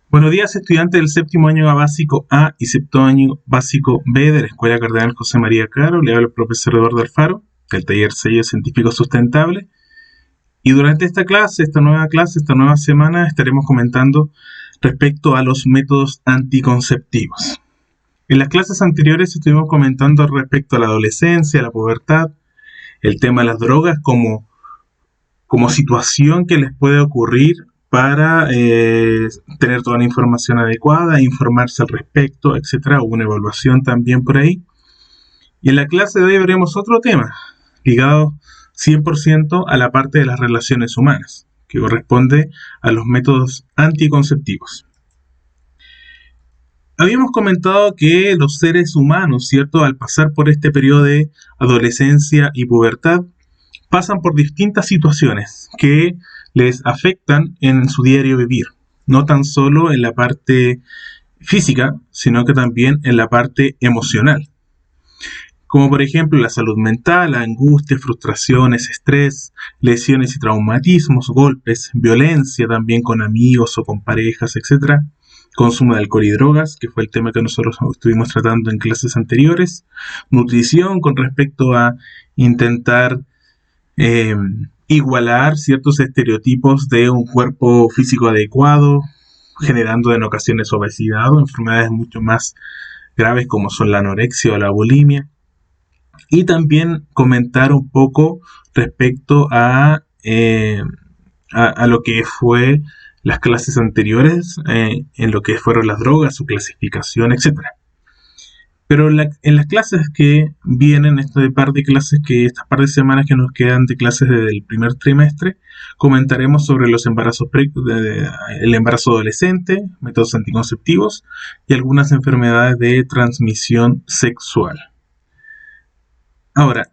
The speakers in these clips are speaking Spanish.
Buenos días, estudiantes del séptimo año básico A y séptimo año básico B de la Escuela Cardenal José María Caro. Le habla el profesor Eduardo Alfaro, del taller Sello Científico Sustentable. Y durante esta nueva clase, esta nueva semana, estaremos comentando respecto a los métodos anticonceptivos. En las clases anteriores estuvimos comentando respecto a la adolescencia, la pubertad, el tema de las drogas como situación que les puede ocurrir para tener toda la información adecuada, informarse al respecto, etcétera. Hubo una evaluación también por ahí. Y en la clase de hoy veremos otro tema ligado 100% a la parte de las relaciones humanas, que corresponde a los métodos anticonceptivos. Habíamos comentado que los seres humanos, ¿cierto?, al pasar por este periodo de adolescencia y pubertad, pasan por distintas situaciones que les afectan en su diario vivir, no tan solo en la parte física, sino que también en la parte emocional. Como por ejemplo la salud mental, angustia, frustraciones, estrés, lesiones y traumatismos, golpes, violencia también con amigos o con parejas, etc. Consumo de alcohol y drogas, que fue el tema que nosotros estuvimos tratando en clases anteriores. Nutrición con respecto a intentar igualar ciertos estereotipos de un cuerpo físico adecuado, generando en ocasiones obesidad o enfermedades mucho más graves como son la anorexia o la bulimia. Y también comentar un poco respecto a lo que fue las clases anteriores, en lo que fueron las drogas, su clasificación, etcétera. Pero en las clases que vienen, estas par de semanas que nos quedan de clases desde el primer trimestre, comentaremos sobre los embarazos el embarazo adolescente, métodos anticonceptivos y algunas enfermedades de transmisión sexual. Ahora,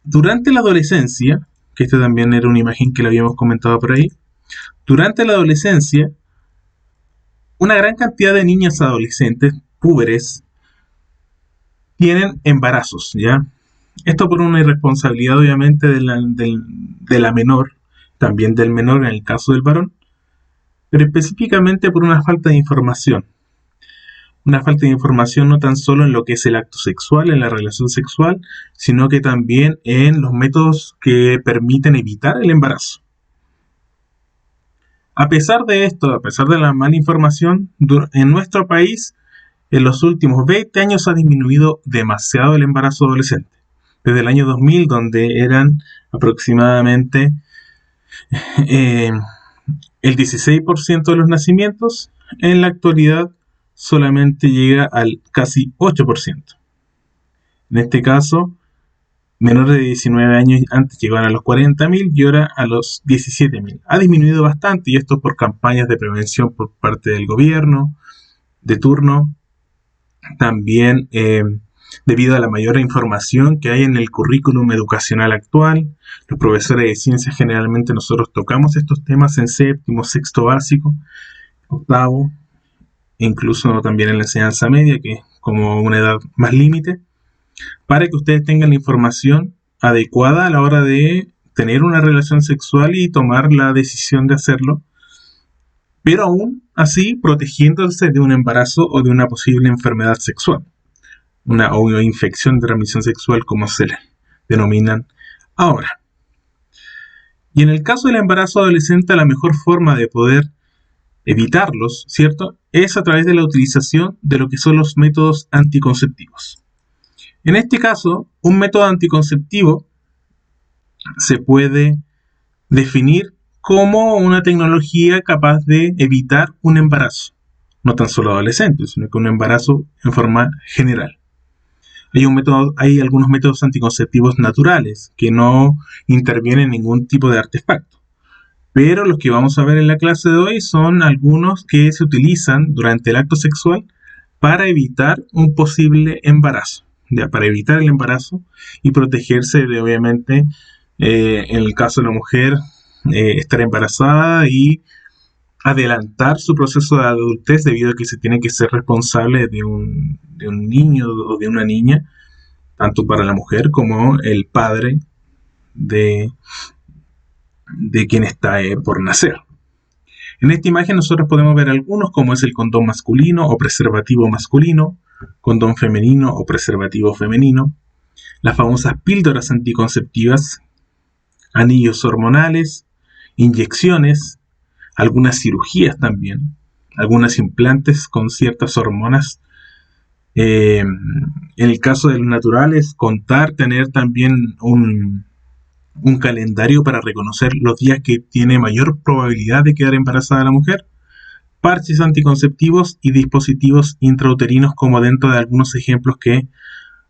durante la adolescencia, que esta también era una imagen que la habíamos comentado por ahí, durante la adolescencia, una gran cantidad de niñas adolescentes, púberes, tienen embarazos, ¿ya? Esto por una irresponsabilidad, obviamente, de la menor, también del menor en el caso del varón, pero específicamente por una falta de información. Una falta de información no tan solo en lo que es el acto sexual, en la relación sexual, sino que también en los métodos que permiten evitar el embarazo. A pesar de esto, a pesar de la mala información, en nuestro país, en los últimos 20 años ha disminuido demasiado el embarazo adolescente. Desde el año 2000, donde eran aproximadamente el 16% de los nacimientos, en la actualidad solamente llega al casi 8%. En este caso, menores de 19 años antes llegaban a los 40.000 y ahora a los 17.000. Ha disminuido bastante y esto por campañas de prevención por parte del gobierno de turno. También debido a la mayor información que hay en el currículum educacional actual. Los profesores de ciencias generalmente nosotros tocamos estos temas en séptimo, sexto básico, octavo, incluso también en la enseñanza media, que es como una edad más límite, para que ustedes tengan la información adecuada a la hora de tener una relación sexual y tomar la decisión de hacerlo, pero aún así protegiéndose de un embarazo o de una posible enfermedad sexual, o infección de transmisión sexual como se le denominan ahora. Y en el caso del embarazo adolescente, la mejor forma de poder evitarlos, ¿cierto?, es a través de la utilización de lo que son los métodos anticonceptivos. En este caso, un método anticonceptivo se puede definir como una tecnología capaz de evitar un embarazo, no tan solo adolescente, sino que un embarazo en forma general. Hay algunos métodos anticonceptivos naturales que no intervienen en ningún tipo de artefacto. Pero los que vamos a ver en la clase de hoy son algunos que se utilizan durante el acto sexual para evitar un posible embarazo, ¿ya? Para evitar el embarazo y protegerse de, obviamente, en el caso de la mujer, estar embarazada y adelantar su proceso de adultez debido a que se tiene que ser responsable de un niño o de una niña, tanto para la mujer como el padre de quien está por nacer. En esta imagen nosotros podemos ver algunos, como es el condón masculino o preservativo masculino, condón femenino o preservativo femenino, las famosas píldoras anticonceptivas, anillos hormonales, inyecciones, algunas cirugías también, algunos implantes con ciertas hormonas. En el caso de los naturales, tener también un calendario para reconocer los días que tiene mayor probabilidad de quedar embarazada la mujer, parches anticonceptivos y dispositivos intrauterinos, como dentro de algunos ejemplos que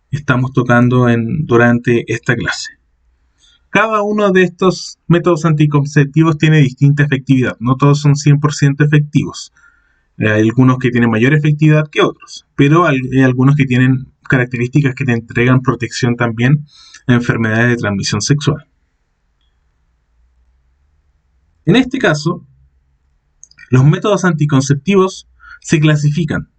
estamos tocando durante esta clase. Cada uno de estos métodos anticonceptivos tiene distinta efectividad, no todos son 100% efectivos. Hay algunos que tienen mayor efectividad que otros, pero hay algunos que tienen características que te entregan protección también a enfermedades de transmisión sexual. En este caso, los métodos anticonceptivos se clasifican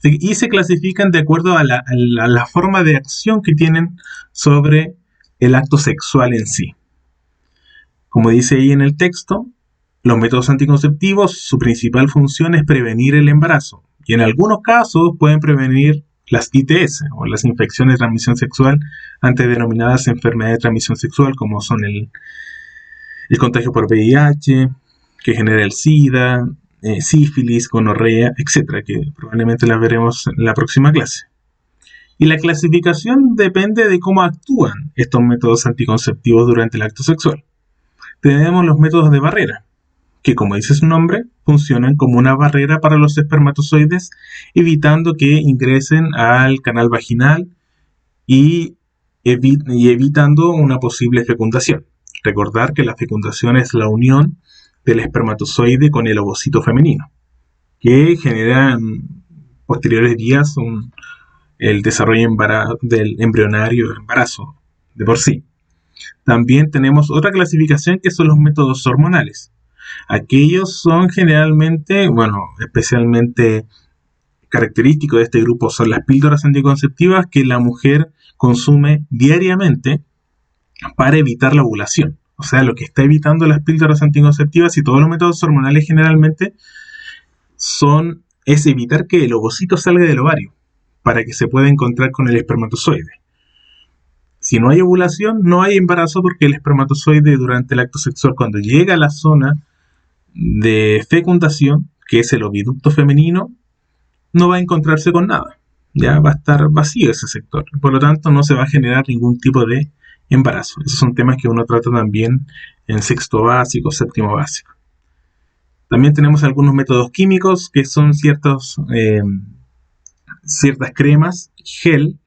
y se clasifican de acuerdo a la forma de acción que tienen sobre el acto sexual en sí. Como dice ahí en el texto, los métodos anticonceptivos, su principal función es prevenir el embarazo, y en algunos casos pueden prevenir las ITS o las infecciones de transmisión sexual, antes denominadas enfermedades de transmisión sexual, como son el contagio por VIH, que genera el SIDA, sífilis, gonorrea, etc., que probablemente las veremos en la próxima clase. Y la clasificación depende de cómo actúan estos métodos anticonceptivos durante el acto sexual. Tenemos los métodos de barrera, que, como dice su nombre, funcionan como una barrera para los espermatozoides, evitando que ingresen al canal vaginal y evitando una posible fecundación. Recordar que la fecundación es la unión del espermatozoide con el ovocito femenino, que genera en posteriores días el desarrollo del embrionario del embarazo de por sí. También tenemos otra clasificación, que son los métodos hormonales. Aquellos son generalmente, especialmente característicos de este grupo son las píldoras anticonceptivas que la mujer consume diariamente para evitar la ovulación. O sea, lo que está evitando las píldoras anticonceptivas y todos los métodos hormonales generalmente es evitar que el ovocito salga del ovario para que se pueda encontrar con el espermatozoide. Si no hay ovulación, no hay embarazo, porque el espermatozoide durante el acto sexual, cuando llega a la zona de fecundación, que es el oviducto femenino, no va a encontrarse con nada. Ya va a estar vacío ese sector. Por lo tanto, no se va a generar ningún tipo de embarazo. Esos son temas que uno trata también en sexto básico, séptimo básico. También tenemos algunos métodos químicos, que son ciertas cremas, gel,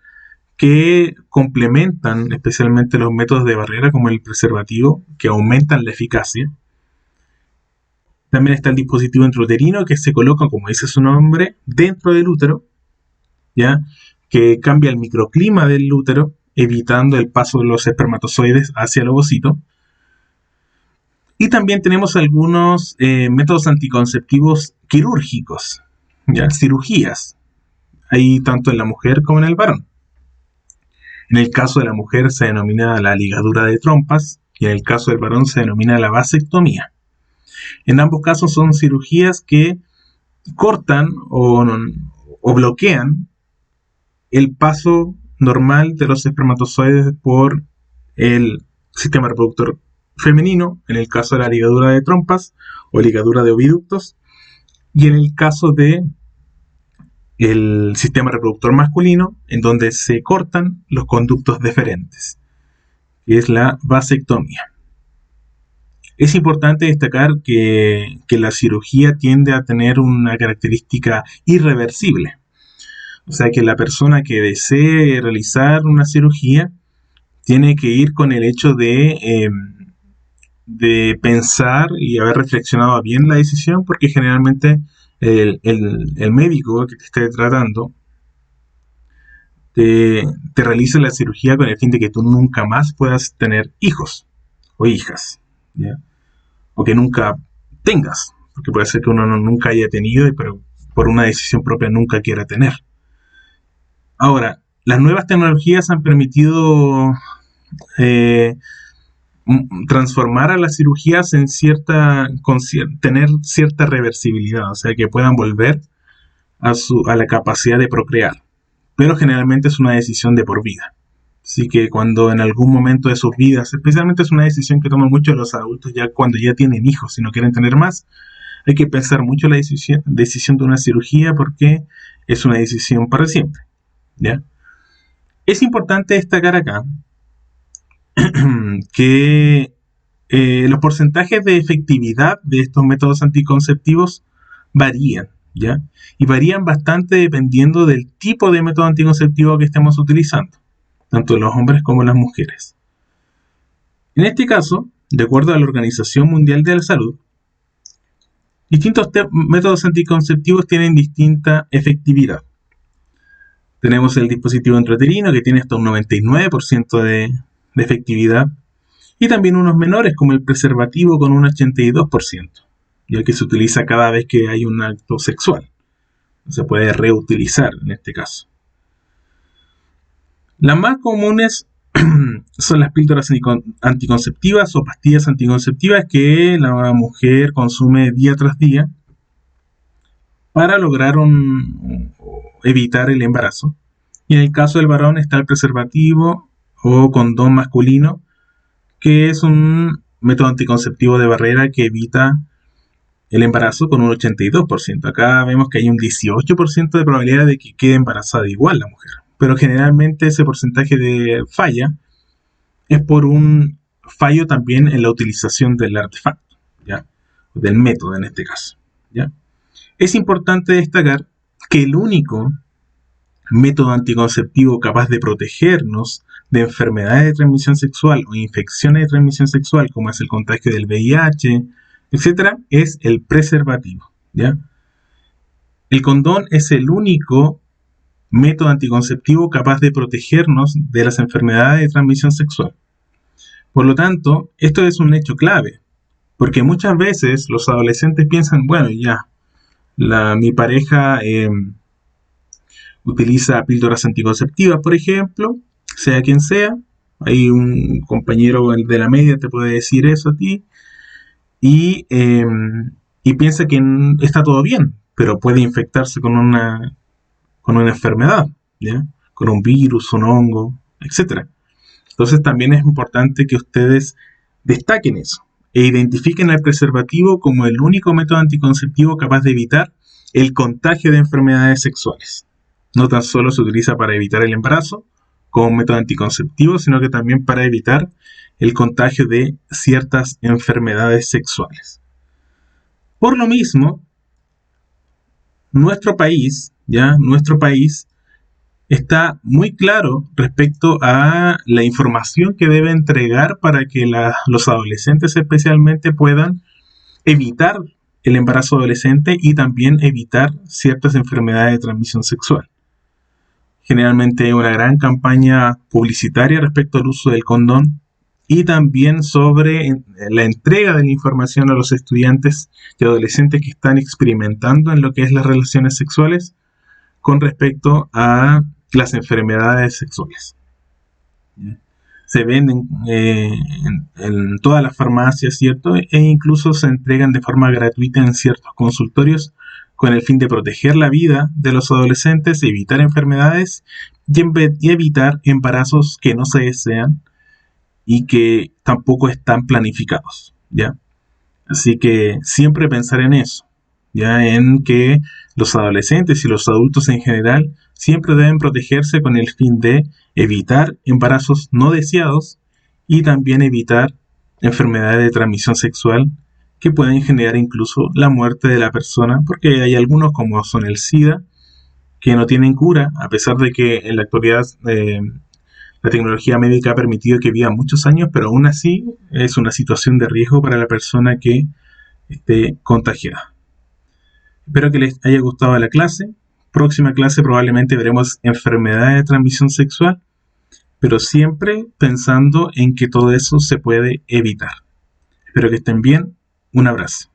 que complementan especialmente los métodos de barrera, como el preservativo, que aumentan la eficacia. También está el dispositivo intrauterino, que se coloca, como dice su nombre, dentro del útero, ¿ya? Que cambia el microclima del útero, evitando el paso de los espermatozoides hacia el ovocito. Y también tenemos algunos métodos anticonceptivos quirúrgicos, ¿ya? Cirugías. Hay tanto en la mujer como en el varón. En el caso de la mujer se denomina la ligadura de trompas, y en el caso del varón se denomina la vasectomía. En ambos casos son cirugías que cortan o bloquean el paso normal de los espermatozoides por el sistema reproductor femenino, en el caso de la ligadura de trompas o ligadura de oviductos, y en el caso de el sistema reproductor masculino, en donde se cortan los conductos deferentes, que es la vasectomía. Es importante destacar que la cirugía tiende a tener una característica irreversible. O sea que la persona que desee realizar una cirugía tiene que ir con el hecho de pensar y haber reflexionado bien la decisión, porque generalmente el médico que te esté tratando te realiza la cirugía con el fin de que tú nunca más puedas tener hijos o hijas, ¿ya? O que nunca tengas, porque puede ser que uno nunca haya tenido, pero por una decisión propia nunca quiera tener. Ahora, las nuevas tecnologías han permitido transformar a las cirugías en tener cierta reversibilidad, o sea, que puedan volver a la capacidad de procrear. Pero generalmente es una decisión de por vida. Así que cuando en algún momento de sus vidas, especialmente es una decisión que toman muchos los adultos ya cuando ya tienen hijos y no quieren tener más, hay que pensar mucho la decisión de una cirugía porque es una decisión para siempre, ¿ya? Es importante destacar acá que los porcentajes de efectividad de estos métodos anticonceptivos varían, ¿ya? Y varían bastante dependiendo del tipo de método anticonceptivo que estemos utilizando, tanto los hombres como las mujeres. En este caso, de acuerdo a la Organización Mundial de la Salud, distintos métodos anticonceptivos tienen distinta efectividad. Tenemos el dispositivo intrauterino que tiene hasta un 99% de efectividad, y también unos menores como el preservativo con un 82%, ya que se utiliza cada vez que hay un acto sexual. Se puede reutilizar en este caso. Las más comunes son las píldoras anticonceptivas o pastillas anticonceptivas que la mujer consume día tras día para lograr evitar el embarazo. Y en el caso del varón está el preservativo o condón masculino, que es un método anticonceptivo de barrera que evita el embarazo con un 82%. Acá vemos que hay un 18% de probabilidad de que quede embarazada igual la mujer. Pero generalmente ese porcentaje de falla es por un fallo también en la utilización del artefacto, ¿ya? Del método en este caso, ¿ya? Es importante destacar que el único método anticonceptivo capaz de protegernos de enfermedades de transmisión sexual o infecciones de transmisión sexual, como es el contagio del VIH, etc., es el preservativo, ¿ya? El condón es el único método anticonceptivo capaz de protegernos de las enfermedades de transmisión sexual. Por lo tanto, esto es un hecho clave, porque muchas veces los adolescentes piensan, bueno, ya, mi pareja utiliza píldoras anticonceptivas, por ejemplo, sea quien sea, hay un compañero de la media te puede decir eso a ti, y piensa que está todo bien, pero puede infectarse con una enfermedad, ¿ya? Con un virus, un hongo, etc. Entonces también es importante que ustedes destaquen eso e identifiquen al preservativo como el único método anticonceptivo capaz de evitar el contagio de enfermedades sexuales. No tan solo se utiliza para evitar el embarazo como método anticonceptivo, sino que también para evitar el contagio de ciertas enfermedades sexuales. Por lo mismo, nuestro país está muy claro respecto a la información que debe entregar para que los adolescentes especialmente puedan evitar el embarazo adolescente y también evitar ciertas enfermedades de transmisión sexual. Generalmente hay una gran campaña publicitaria respecto al uso del condón y también sobre la entrega de la información a los estudiantes y adolescentes que están experimentando en lo que es las relaciones sexuales con respecto a las enfermedades sexuales. Se venden en todas las farmacias, ¿cierto? E incluso se entregan de forma gratuita en ciertos consultorios con el fin de proteger la vida de los adolescentes, evitar enfermedades y evitar embarazos que no se desean y que tampoco están planificados, ¿ya? Así que siempre pensar en eso, ya en que los adolescentes y los adultos en general siempre deben protegerse con el fin de evitar embarazos no deseados y también evitar enfermedades de transmisión sexual que pueden generar incluso la muerte de la persona, porque hay algunos como son el SIDA que no tienen cura, a pesar de que en la actualidad la tecnología médica ha permitido que vivan muchos años, pero aún así es una situación de riesgo para la persona que esté contagiada. Espero que les haya gustado la clase. Próxima clase probablemente veremos enfermedades de transmisión sexual, pero siempre pensando en que todo eso se puede evitar. Espero que estén bien. Un abrazo.